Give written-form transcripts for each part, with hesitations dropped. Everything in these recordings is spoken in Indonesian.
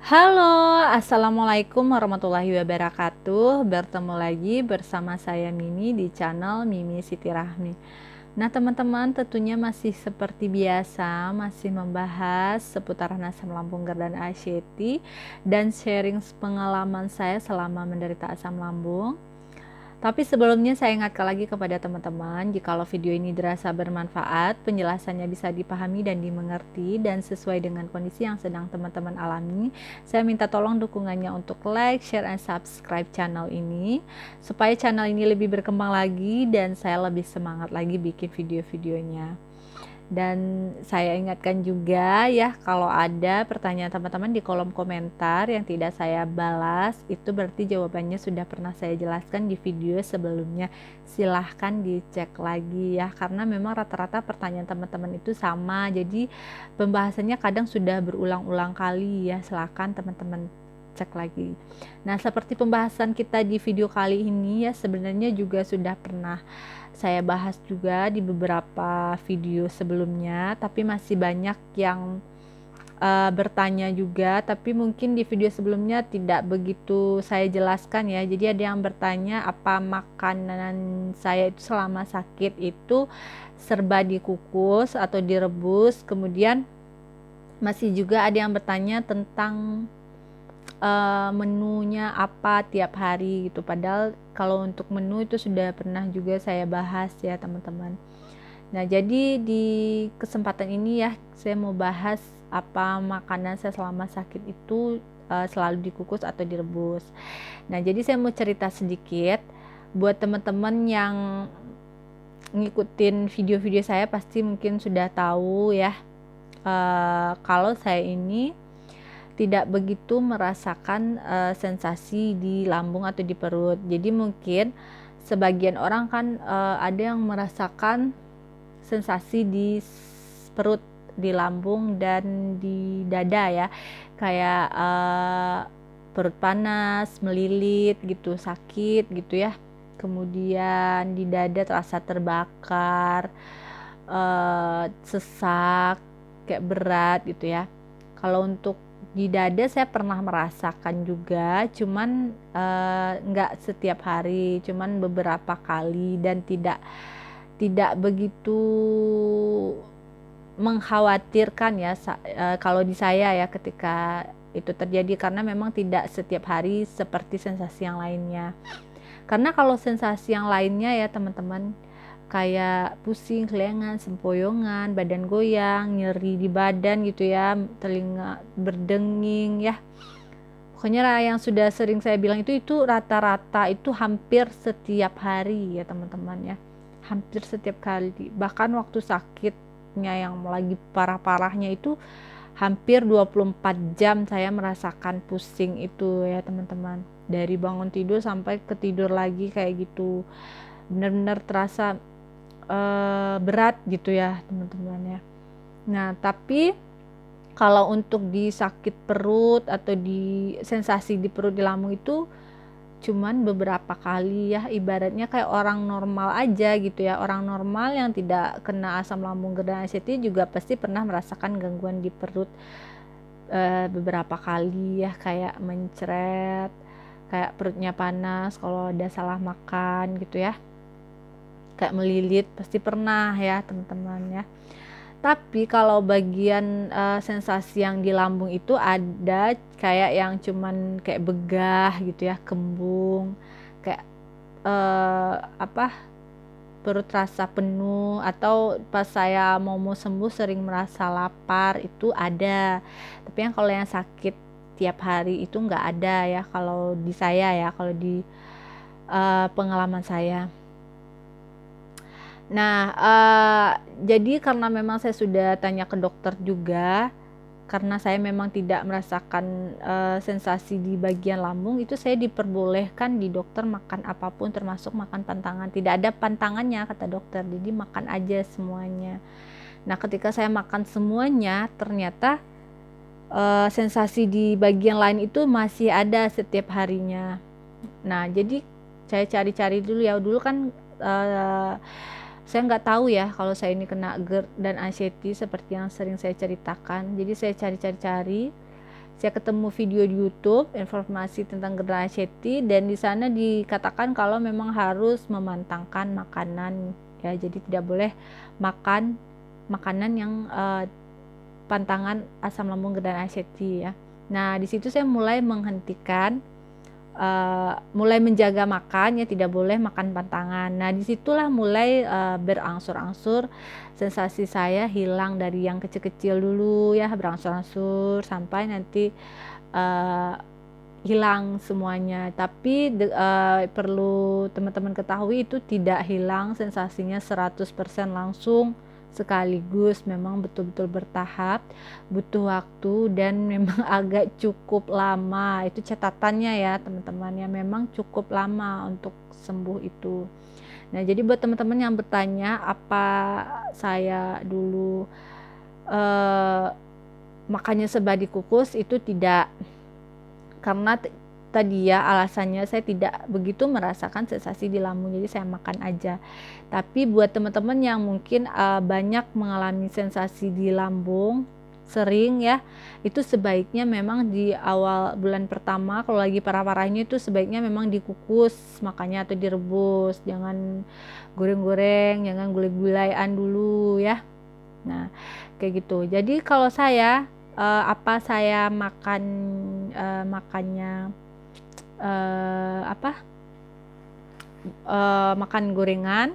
Halo, assalamualaikum warahmatullahi wabarakatuh. Bertemu lagi bersama saya Mimi di channel Mimi Siti Rahmi. Nah, teman-teman, tentunya masih seperti biasa, masih membahas seputar asam lambung GERD dan anxiety dan sharing pengalaman saya selama menderita asam lambung. Tapi sebelumnya saya ingatkan lagi kepada teman-teman, jikalau video ini dirasa bermanfaat, penjelasannya bisa dipahami dan dimengerti dan sesuai dengan kondisi yang sedang teman-teman alami, saya minta tolong dukungannya untuk like, share, and subscribe channel ini, supaya channel ini lebih berkembang lagi dan saya lebih semangat lagi bikin video-videonya. Dan saya ingatkan juga ya, kalau ada pertanyaan teman-teman di kolom komentar yang tidak saya balas, itu berarti jawabannya sudah pernah saya jelaskan di video sebelumnya. Silahkan dicek lagi ya, karena memang rata-rata pertanyaan teman-teman itu sama, jadi pembahasannya kadang sudah berulang-ulang kali ya. Silahkan teman-teman cek lagi. Nah, seperti pembahasan kita di video kali ini ya, sebenarnya juga sudah pernah saya bahas juga di beberapa video sebelumnya, tapi masih banyak yang bertanya juga, tapi mungkin di video sebelumnya tidak begitu saya jelaskan ya. Jadi ada yang bertanya apa makanan saya itu selama sakit itu serba dikukus atau direbus. Kemudian masih juga ada yang bertanya tentang menunya apa tiap hari gitu. Padahal kalau untuk menu itu sudah pernah juga saya bahas ya teman-teman. Nah, jadi di kesempatan ini ya saya mau bahas apa makanan saya selama sakit itu selalu dikukus atau direbus. Nah, jadi saya mau cerita sedikit buat teman-teman yang ngikutin video-video saya pasti mungkin sudah tahu ya, kalau saya ini tidak begitu merasakan sensasi di lambung atau di perut. Jadi mungkin sebagian orang kan ada yang merasakan sensasi di perut, di lambung dan di dada ya, kayak perut panas, melilit gitu, sakit gitu ya. Kemudian di dada terasa terbakar, sesak, kayak berat gitu ya. Kalau untuk di dada saya pernah merasakan juga, cuman nggak setiap hari, cuman beberapa kali dan tidak begitu mengkhawatirkan ya kalau di saya ya ketika itu terjadi, karena memang tidak setiap hari seperti sensasi yang lainnya. Karena kalau sensasi yang lainnya ya teman-teman, kayak pusing, kelengan, sempoyongan, badan goyang, nyeri di badan gitu ya, telinga berdenging ya. Pokoknya yang sudah sering saya bilang itu rata-rata itu hampir setiap hari ya teman-teman ya. Hampir setiap kali. Bahkan waktu sakitnya yang lagi parah-parahnya itu hampir 24 jam saya merasakan pusing itu ya teman-teman. Dari bangun tidur sampai ketidur lagi kayak gitu. Benar-benar terasa berat gitu ya teman-teman ya. Nah, tapi kalau untuk di sakit perut atau di sensasi di perut, di lambung itu cuman beberapa kali ya, ibaratnya kayak orang normal aja gitu ya. Orang normal yang tidak kena asam lambung GERD dan anxiety juga pasti pernah merasakan gangguan di perut beberapa kali ya, kayak mencret, kayak perutnya panas kalau ada salah makan gitu ya, kayak melilit, pasti pernah ya teman-teman ya. Tapi kalau bagian sensasi yang di lambung itu ada kayak yang cuman kayak begah gitu ya, kembung, kayak perut rasa penuh, atau pas saya mau sembuh sering merasa lapar, itu ada. Tapi yang kalau yang sakit tiap hari itu nggak ada ya kalau di saya ya, kalau di pengalaman saya. Nah, jadi karena memang saya sudah tanya ke dokter juga, karena saya memang tidak merasakan sensasi di bagian lambung, itu saya diperbolehkan di dokter makan apapun termasuk makan pantangan. Tidak ada pantangannya kata dokter, jadi makan aja semuanya. Nah, ketika saya makan semuanya, ternyata sensasi di bagian lain itu masih ada setiap harinya. Nah, jadi saya cari-cari dulu ya. Dulu kan saya nggak tahu ya kalau saya ini kena GERD dan anxiety seperti yang sering saya ceritakan. Jadi saya cari-cari saya ketemu video di YouTube informasi tentang Gerda Hacheti, dan di sana dikatakan kalau memang harus memantangkan makanan ya, jadi tidak boleh makan makanan yang pantangan asam lambung Gerda Hacheti ya. Nah di situ saya mulai menghentikan, mulai menjaga makan ya, tidak boleh makan pantangan. Nah disitulah mulai berangsur-angsur sensasi saya hilang dari yang kecil-kecil dulu ya, berangsur-angsur sampai nanti hilang semuanya. Tapi perlu teman-teman ketahui, itu tidak hilang sensasinya 100% langsung sekaligus, memang betul-betul bertahap, butuh waktu, dan memang agak cukup lama. Itu catatannya ya teman-teman ya, memang cukup lama untuk sembuh itu. Nah jadi buat teman-teman yang bertanya apa saya dulu makannya serba dikukus, itu tidak, karena tadi ya alasannya saya tidak begitu merasakan sensasi di lambung, jadi saya makan aja. Tapi buat teman-teman yang mungkin banyak mengalami sensasi di lambung sering ya, itu sebaiknya memang di awal bulan pertama kalau lagi parah-parahnya itu sebaiknya memang dikukus makanya, atau direbus, jangan goreng-goreng, jangan gulai-gulaian dulu ya. Nah kayak gitu. Jadi kalau saya apa saya makannya makan gorengan.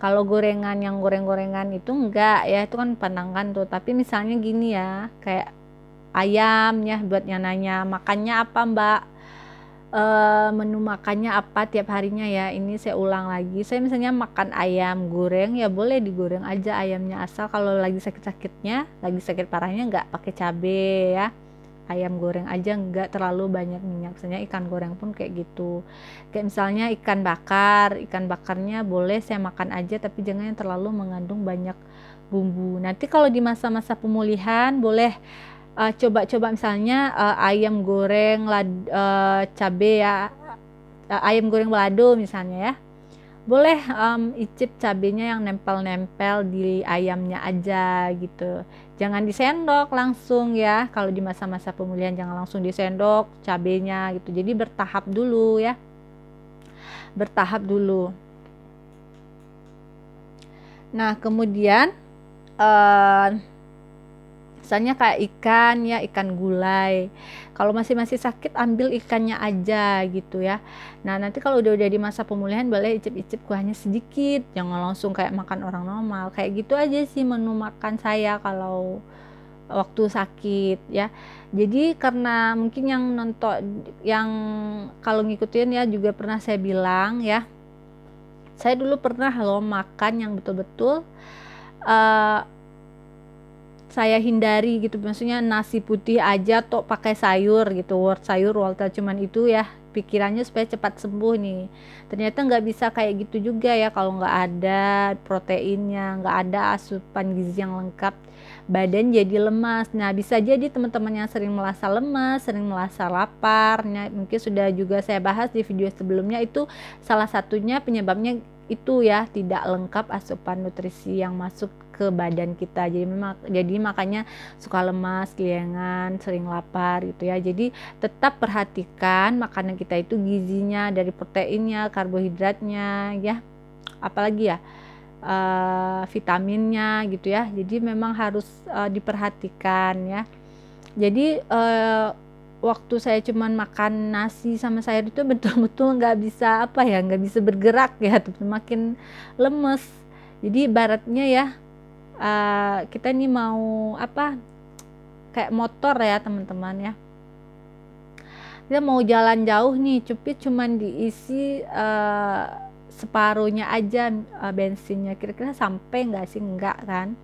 Kalau gorengan yang goreng-gorengan itu enggak ya, itu kan pandangan tuh. Tapi misalnya gini ya, kayak ayam ya, buat yang nanya makannya apa Mbak, menu makannya apa tiap harinya ya, ini saya ulang lagi. Saya misalnya makan ayam goreng ya, boleh digoreng aja ayamnya, asal kalau lagi sakit-sakitnya, lagi sakit parahnya enggak pakai cabe ya. Ayam goreng aja, enggak terlalu banyak minyak. Misalnya ikan goreng pun kayak gitu. Kayak misalnya ikan bakarnya boleh saya makan aja, tapi jangan yang terlalu mengandung banyak bumbu. Nanti kalau di masa-masa pemulihan boleh coba-coba misalnya ayam goreng cabe ya, ayam goreng balado misalnya ya. Boleh icip cabenya yang nempel-nempel di ayamnya aja gitu. Jangan disendok langsung ya, kalau di masa-masa pemulihan jangan langsung disendok cabenya gitu. Jadi bertahap dulu ya, bertahap dulu. Nah kemudian misalnya kayak ikan ya, ikan gulai, kalau masih sakit ambil ikannya aja gitu ya. Nah nanti kalau udah di masa pemulihan boleh icip-icip kuahnya sedikit, jangan langsung kayak makan orang normal. Kayak gitu aja sih menu makan saya kalau waktu sakit ya. Jadi karena mungkin yang nonton, yang kalau ngikutin ya, juga pernah saya bilang ya, saya dulu pernah loh makan yang betul-betul saya hindari gitu, maksudnya nasi putih aja atau pakai sayur gitu, sayur wortel cuman itu ya, pikirannya supaya cepat sembuh nih. Ternyata nggak bisa kayak gitu juga ya, kalau nggak ada proteinnya, nggak ada asupan gizi yang lengkap, badan jadi lemas. Nah bisa jadi teman-teman yang sering merasa lemas, sering merasa lapar, mungkin sudah juga saya bahas di video sebelumnya, itu salah satunya penyebabnya itu ya, tidak lengkap asupan nutrisi yang masuk ke badan kita. Jadi makanya suka lemas, keliengan, sering lapar gitu ya. Jadi tetap perhatikan makanan kita itu gizinya, dari proteinnya, karbohidratnya ya, apalagi ya vitaminnya gitu ya. Jadi memang harus diperhatikan ya. Jadi waktu saya cuman makan nasi sama sayur itu betul-betul nggak bisa nggak bisa bergerak ya, makin lemes. Jadi ibaratnya ya, kita nih mau kayak motor ya teman-teman ya, kita mau jalan jauh nih, cuman diisi separuhnya aja bensinnya, kira-kira sampai nggak sih? Enggak kan.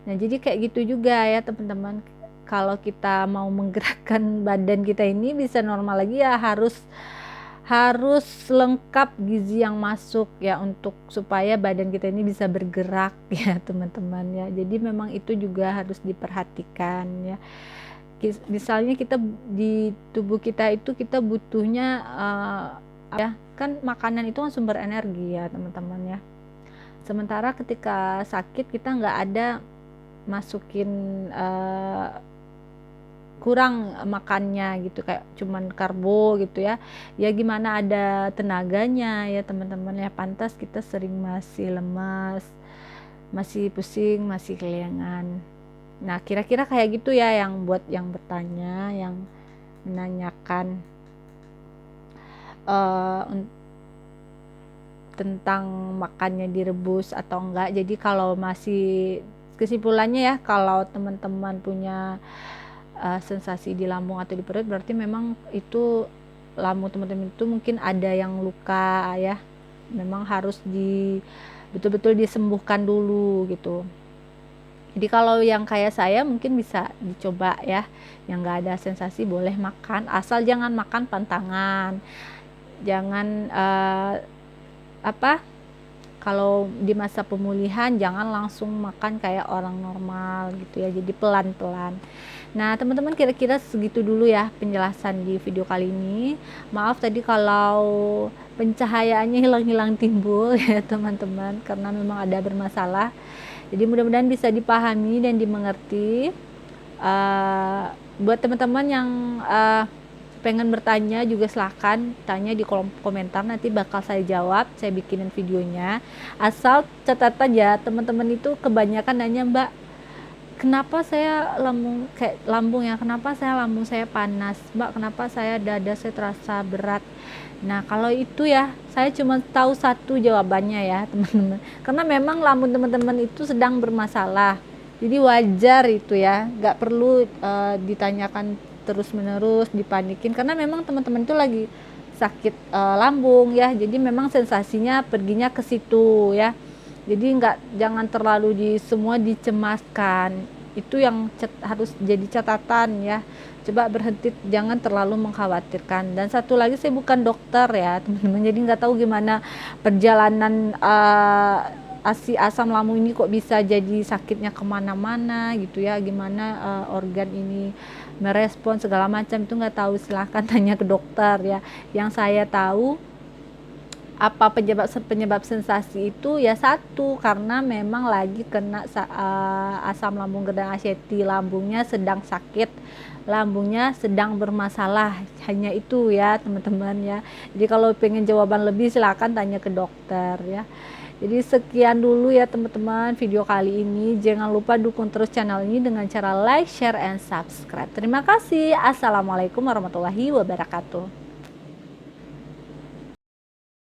Nah jadi kayak gitu juga ya teman-teman, kalau kita mau menggerakkan badan kita ini bisa normal lagi ya, harus lengkap gizi yang masuk ya, untuk supaya badan kita ini bisa bergerak ya teman-teman ya. Jadi memang itu juga harus diperhatikan ya. Misalnya kita di tubuh kita itu kita butuhnya ya kan, makanan itu kan sumber energi ya teman-teman ya. Sementara ketika sakit kita nggak ada masukin kurang makannya gitu, kayak cuman karbo gitu ya. Ya gimana ada tenaganya ya teman-teman ya, pantas kita sering masih lemas, masih pusing, masih keliangan. Nah, kira-kira kayak gitu ya yang buat yang bertanya, yang menanyakan uh, tentang makannya direbus atau enggak. Jadi kalau masih, kesimpulannya ya, kalau teman-teman punya sensasi di lambung atau di perut, berarti memang itu lambung teman-teman itu mungkin ada yang luka ya, memang harus betul-betul disembuhkan dulu gitu. Jadi kalau yang kayak saya mungkin bisa dicoba ya, yang nggak ada sensasi boleh makan, asal jangan makan pantangan, jangan kalau di masa pemulihan jangan langsung makan kayak orang normal gitu ya, jadi pelan-pelan. Nah teman-teman, kira-kira segitu dulu ya penjelasan di video kali ini. Maaf tadi kalau pencahayaannya hilang-hilang timbul ya teman-teman, karena memang ada bermasalah. Jadi mudah-mudahan bisa dipahami dan dimengerti. Buat teman-teman yang pengen bertanya juga silahkan tanya di kolom komentar, nanti bakal saya jawab, saya bikinin videonya. Asal catat aja, teman-teman itu kebanyakan nanya, Mbak, kenapa saya lambung ya, kenapa saya lambung saya panas, Mbak, kenapa saya dada saya terasa berat. Nah kalau itu ya saya cuma tahu satu jawabannya ya teman-teman, karena memang lambung teman-teman itu sedang bermasalah. Jadi wajar itu ya, nggak perlu ditanyakan terus-menerus, dipanikin, karena memang teman-teman itu lagi sakit lambung ya. Jadi memang sensasinya perginya ke situ ya. Jadi jangan terlalu semua dicemaskan. Itu yang harus jadi catatan ya. Coba berhenti, jangan terlalu mengkhawatirkan. Dan satu lagi, saya bukan dokter ya teman-teman, jadi nggak tahu gimana perjalanan asam lambung ini kok bisa jadi sakitnya kemana-mana gitu ya, gimana organ ini merespon segala macam, itu nggak tahu, silahkan tanya ke dokter ya. Yang saya tahu apa penyebab sensasi itu ya, satu karena memang lagi kena asam lambung gerdang aseti, lambungnya sedang sakit, lambungnya sedang bermasalah, hanya itu ya teman-teman ya. Jadi kalau pengen jawaban lebih silahkan tanya ke dokter ya. Jadi sekian dulu ya teman-teman video kali ini. Jangan lupa dukung terus channel ini dengan cara like, share, and subscribe. Terima kasih. Assalamualaikum warahmatullahi wabarakatuh.